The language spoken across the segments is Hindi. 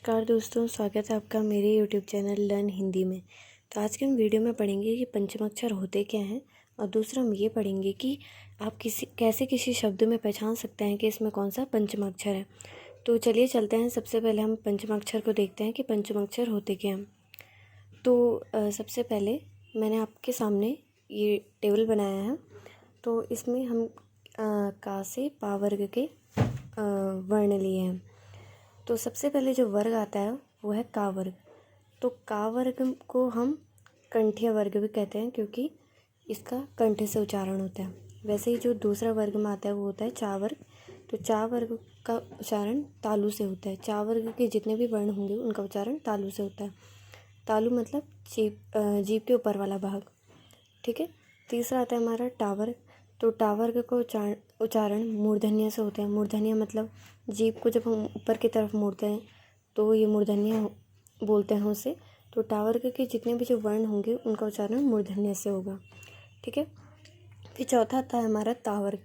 नमस्कार दोस्तों, स्वागत है आपका मेरे यूट्यूब चैनल लर्न हिंदी में। तो आज के हम वीडियो में पढ़ेंगे कि पंचमाक्षर होते क्या हैं और दूसरा हम ये पढ़ेंगे कि आप कैसे किसी शब्द में पहचान सकते हैं कि इसमें कौन सा पंचमाक्षर है। तो चलिए चलते हैं। सबसे पहले हम पंचमाक्षर को देखते हैं कि पंचमाक्षर होते क्या हैं। तो सबसे पहले मैंने आपके सामने ये टेबल बनाया है। तो इसमें हम का से पा वर्ग के वर्ण लिए हैं। तो सबसे पहले जो वर्ग आता है वो है का वर्ग। तो का वर्ग को हम कंठीय वर्ग भी कहते हैं क्योंकि इसका कंठ से उच्चारण होता है। वैसे ही जो दूसरा वर्ग में आता है वो होता है चा वर्ग। तो चा वर्ग का उच्चारण तालु से होता है। चा वर्ग के जितने भी वर्ण होंगे उनका उच्चारण तालु से होता है। तालु मतलब जीभ के ऊपर वाला भाग। ठीक है। तीसरा आता है हमारा टा वर्ग। तो टा वर्ग का उच्चारण मूर्धन्य से होता है। मूर्धन्य मतलब जीभ को जब हम ऊपर की तरफ मोड़ते हैं तो ये मूर्धन्य बोलते हैं उसे। तो टा वर्ग के जितने भी जो वर्ण होंगे उनका उच्चारण मूर्धन्य से होगा। ठीक है। फिर चौथा आता है हमारा ता वर्ग।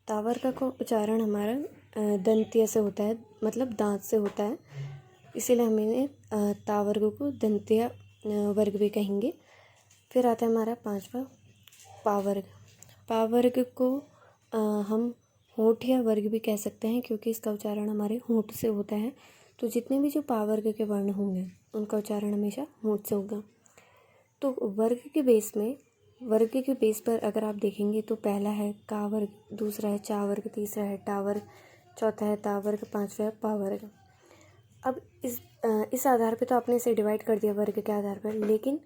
ता वर्ग का उच्चारण हमारा दंत्य से होता है, मतलब दांत से होता है, इसीलिए हम इन्हें ता वर्ग को दंत्य वर्ग भी कहेंगे। फिर आता है हमारा पांचवा पा वर्ग। पा वर्ग को हम होंठ या वर्ग भी कह सकते हैं क्योंकि इसका उच्चारण हमारे होंठ से होता है। तो जितने भी जो पा वर्ग के वर्ण होंगे उनका उच्चारण हमेशा होंठ से होगा। तो वर्ग के बेस पर अगर आप देखेंगे तो पहला है का वर्ग, दूसरा है चा वर्ग, तीसरा है टा वर्ग, चौथा है ता वर्ग, पांचवा है पा वर्ग। अब इस आधार पे तो आपने इसे डिवाइड कर दिया वर्ग के आधार पर, लेकिन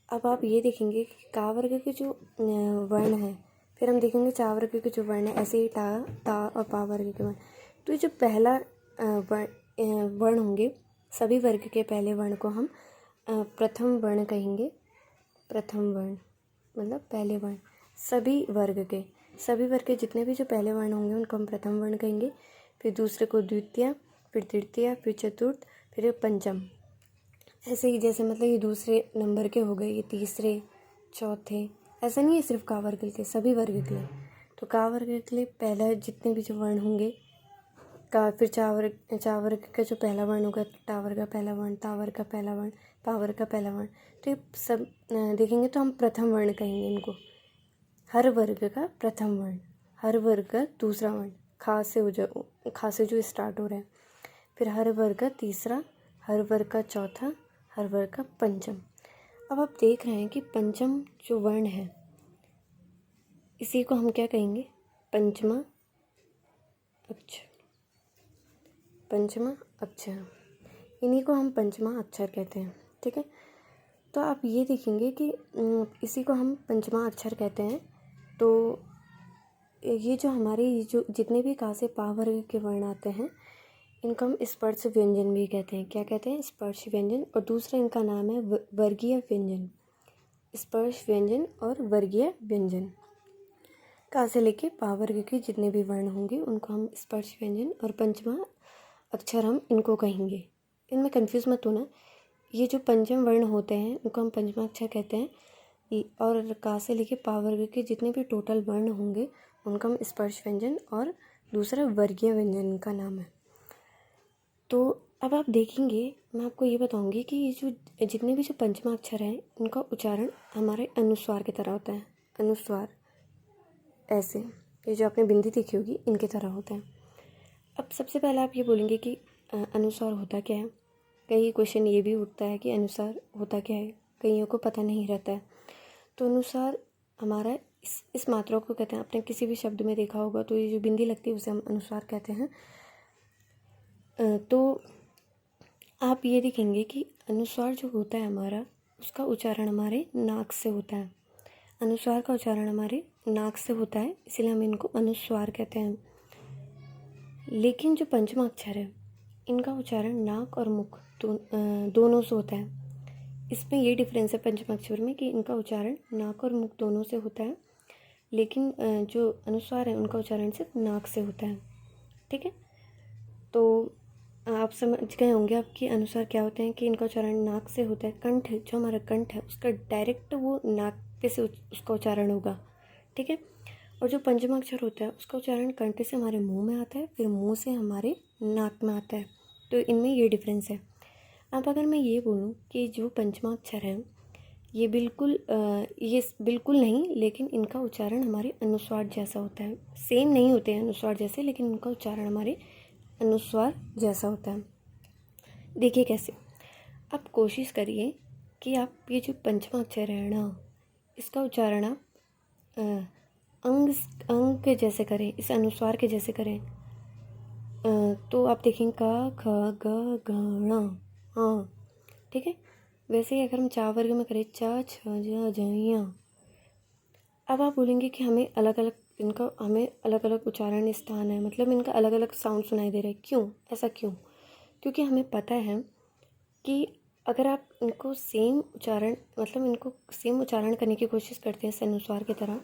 अब आप ये देखेंगे कि का वर्ग के जो वर्ण हैं, फिर हम देखेंगे चा वर्ग के जो वर्ण है, ऐसे ही ता और पा वर्ग के वर्ण। तो ये जो पहला वर्ण होंगे, सभी वर्ग के पहले वर्ण को हम प्रथम वर्ण कहेंगे। प्रथम वर्ण मतलब पहले वर्ण। सभी वर्ग के जितने भी जो पहले वर्ण होंगे उनको हम प्रथम वर्ण कहेंगे। फिर दूसरे को द्वितीय, फिर तृतीय, फिर चतुर्थ, फिर पंचम। ऐसे ही जैसे मतलब ये दूसरे नंबर के हो गए, ये तीसरे, चौथे। ऐसा नहीं है सिर्फ का वर्ग के लिए, सभी वर्ग के लिए। तो का वर्ग के लिए पहला जितने भी जो वर्ण होंगे का, फिर चा वर्ग का जो पहला वर्ण होगा टा वर्ग का पहला वर्ण, ता वर्ग का पहला वर्ण, पा वर्ग का पहला वर्ण। तो ये सब देखेंगे तो हम प्रथम वर्ण कहेंगे इनको। हर वर्ग का प्रथम वर्ण, हर वर्ग का दूसरा वर्ण, खा से जो स्टार्ट हो रहा है। फिर हर वर्ग का तीसरा, हर वर्ग का चौथा, हर वर्ग का पंचम। अब आप देख रहे हैं कि पंचम जो वर्ण है इसी को हम क्या कहेंगे? पंचमा अक्षर। पंचमा अक्षर, इन्हीं को हम पंचमा अक्षर कहते हैं। ठीक है। तो आप ये देखेंगे कि इसी को हम पंचमा अक्षर कहते हैं। तो ये जो हमारे जो जितने भी का से पा वर्ग के वर्ण आते हैं इनको हम स्पर्श व्यंजन भी कहते हैं। क्या कहते हैं? स्पर्श व्यंजन। और दूसरा इनका नाम है वर्गीय व्यंजन। स्पर्श व्यंजन और वर्गीय व्यंजन। का से लेके पा वर्ग के जितने भी वर्ण होंगे उनको हम स्पर्श व्यंजन और पंचमा अक्षर हम इनको कहेंगे। इनमें कंफ्यूज मत होना। ये जो पंचम वर्ण होते हैं उनको हम पंचमा अक्षर कहते हैं, और का से लेके पा वर्ग के जितने भी टोटल वर्ण होंगे उनका हम स्पर्श व्यंजन और दूसरा वर्गीय व्यंजन का नाम है। तो अब आप देखेंगे, मैं आपको ये बताऊंगी कि ये जो जितने भी जो पंचमा अक्षर हैं उनका उच्चारण हमारे अनुस्वार की तरह होता है। अनुस्वार ऐसे, ये जो आपने बिंदी देखी होगी इनकी तरह होता है। अब सबसे पहले आप ये बोलेंगे कि अनुस्वार होता क्या है। कई क्वेश्चन ये भी उठता है कि अनुस्वार होता क्या है, कईयों को पता नहीं रहता है। तो अनुस्वार हमारा इस मात्रा को कहते हैं। आपने किसी भी शब्द में देखा होगा तो ये जो बिंदी लगती है उसे हम अनुस्वार कहते हैं। तो आप ये देखेंगे कि अनुस्वार जो होता है हमारा, उसका उच्चारण हमारे नाक से होता है। अनुस्वार का उच्चारण हमारे नाक से होता है, इसलिए हम इनको अनुस्वार कहते हैं। लेकिन जो पंचमा अक्षर है इनका उच्चारण नाक और मुख दोनों से होता है। इसमें ये डिफरेंस है पंचमा अक्षर में कि इनका उच्चारण नाक और मुख दोनों से होता है, लेकिन जो अनुस्वार है उनका उच्चारण सिर्फ नाक से होता है। ठीक है। तो आप समझ गए होंगे आपके अनुसार क्या होते हैं कि इनका उच्चारण नाक से होता है। कंठ, जो हमारा कंठ है उसका डायरेक्ट वो नाक पे से उसका उच्चारण होगा। ठीक है। और जो पंचमा अक्षर होता है उसका उच्चारण कंठ से हमारे मुंह में आता है, फिर मुंह से हमारे नाक में आता है। तो इनमें ये डिफरेंस है। अब अगर मैं ये बोलूँ कि जो पंचमाक्षर हैं ये बिल्कुल नहीं, लेकिन इनका उच्चारण हमारे अनुस्वार जैसा होता है। सेम नहीं होते हैं अनुस्वार जैसे, लेकिन उनका उच्चारण हमारे अनुस्वार जैसा होता है। देखिए कैसे, आप कोशिश करिए कि आप ये जो पंचमाक्षर है ना, इसका उच्चारण आप अंग के जैसे करें, इस अनुस्वार के जैसे करें। तो आप देखेंगे क ख ग घ ण, हाँ ठीक है। वैसे ही अगर हम चा वर्ग में करें च छ ज झ ञ, अब आप बोलेंगे कि हमें अलग अलग उच्चारण स्थान है, मतलब इनका अलग अलग साउंड सुनाई दे रहा है। क्यों ऐसा क्यों? क्योंकि हमें पता है कि अगर आप इनको सेम उच्चारण करने की कोशिश करते हैं इस अनुस्वार की तरह,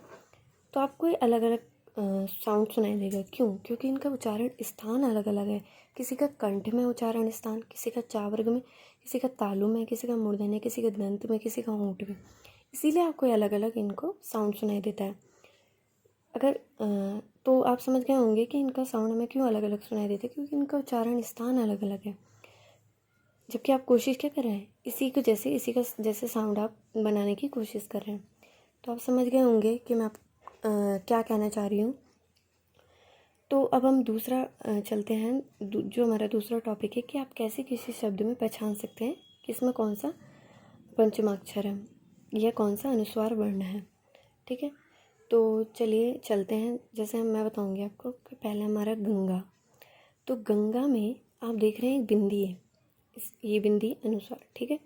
तो आपको अलग अलग साउंड सुनाई देगा। क्यों? क्योंकि इनका उच्चारण स्थान अलग अलग है। किसी का कंठ में उच्चारण स्थान, किसी का चा वर्ग में, किसी का तालु में, किसी का मूर्धन्य, किसी का दंत में, किसी का होंठ में। इसीलिए आपको अलग अलग इनको साउंड सुनाई देता है। अगर तो आप समझ गए होंगे कि इनका साउंड हमें क्यों अलग अलग सुनाई देता है, क्योंकि इनका उच्चारण स्थान अलग अलग है। जबकि आप कोशिश क्या कर रहे हैं, इसी का जैसे साउंड आप बनाने की कोशिश कर रहे हैं। तो आप समझ गए होंगे कि मैं क्या कहना चाह रही हूँ। तो अब हम दूसरा चलते हैं, जो हमारा दूसरा टॉपिक है कि आप कैसे किसी शब्द में पहचान सकते हैं कि इसमें कौन सा पंचमाक्षर है या कौन सा अनुस्वार वर्ण है। ठीक है, तो चलिए चलते हैं। जैसे मैं बताऊंगी आपको कि पहले हमारा गंगा। तो गंगा में आप देख रहे हैं एक बिंदी है, ये बिंदी अनुस्वार। ठीक है,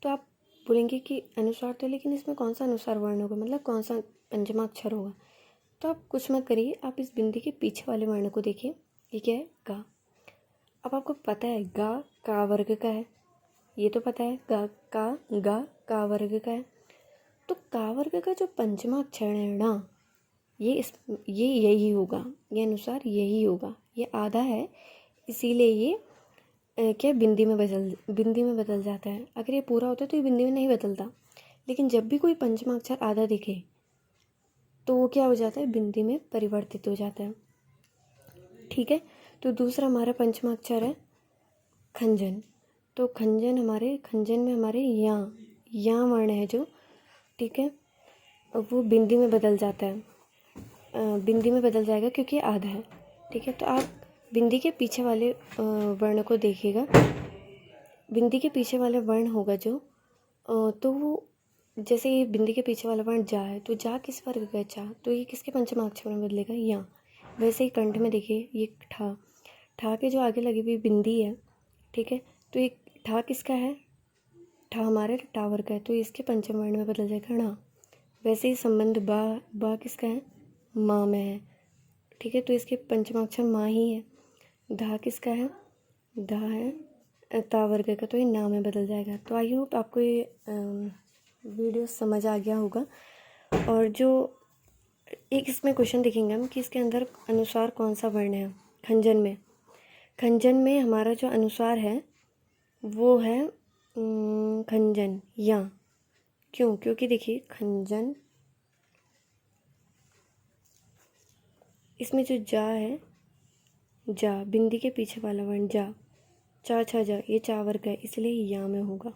तो आप बोलेंगे कि अनुस्वार तो, लेकिन इसमें कौन सा अनुस्वार वर्ण होगा, मतलब कौन सा पंचमाक्षर होगा। तो आप कुछ मत करिए, आप इस बिंदी के पीछे वाले वर्ण को देखिए। ये क्या है? गा। अब आपको पता है गा का वर्ग का है, ये तो पता है। गा का वर्ग का है। तो का वर्ग का जो पंचमाक्षर है ना, ये यही होगा, ये अनुसार यही होगा। ये आधा है, इसीलिए ये क्या बिंदी में बदल जाता है। अगर ये पूरा होता तो ये बिंदी में नहीं बदलता, लेकिन जब भी कोई पंचमाक्षर आधा दिखे तो वो क्या हो जाता है, बिंदी में परिवर्तित हो जाता है। ठीक है, तो दूसरा हमारा पंचमाक्षर है खंजन। तो खंजन में हमारे या वर्ण है जो, ठीक है, वो बिंदी में बदल जाता है, बिंदी में बदल जाएगा क्योंकि आधा है। ठीक है, तो आप बिंदी के पीछे वाले वर्ण को देखिएगा। बिंदी के पीछे वाला वर्ण होगा जो, तो वो जैसे ये बिंदी के पीछे वाला वर्ण जा है, तो जा किस वर्ग का चा, तो ये किसके पंचमाक्षर में बदलेगा, या। वैसे ही कंठ में देखिए ये ठा के जो आगे लगी हुई बिंदी है, ठीक है, तो ये ठा किसका है, ठा हमारे टा वर्ग का है, तो इसके पंचम वर्ण में बदल जाएगा णा। वैसे ही संबंध बा किसका है, माँ में है। ठीक है, तो इसके पंचमाक्षर माँ ही है। धा किसका है, धा है ता वर्ग का, तो ये ना में बदल जाएगा। तो आई होप आपको ये वीडियो समझ आ गया होगा। और जो एक इसमें क्वेश्चन देखेंगे हम कि इसके अंदर अनुसार कौन सा वर्ण है। खंजन में हमारा जो अनुसार है वो है खंजन या। क्यों? क्योंकि देखिए खंजन, इसमें जो जा है, जा बिंदी के पीछे वाला वर्ण जा, चा छा जा, ये चा वर्ग है, इसलिए या में होगा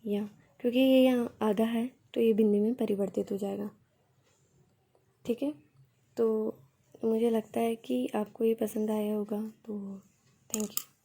या। क्योंकि ये यहाँ आधा है तो ये बिंदी में परिवर्तित हो जाएगा। ठीक है, तो मुझे लगता है कि आपको ये पसंद आया होगा। तो थैंक यू।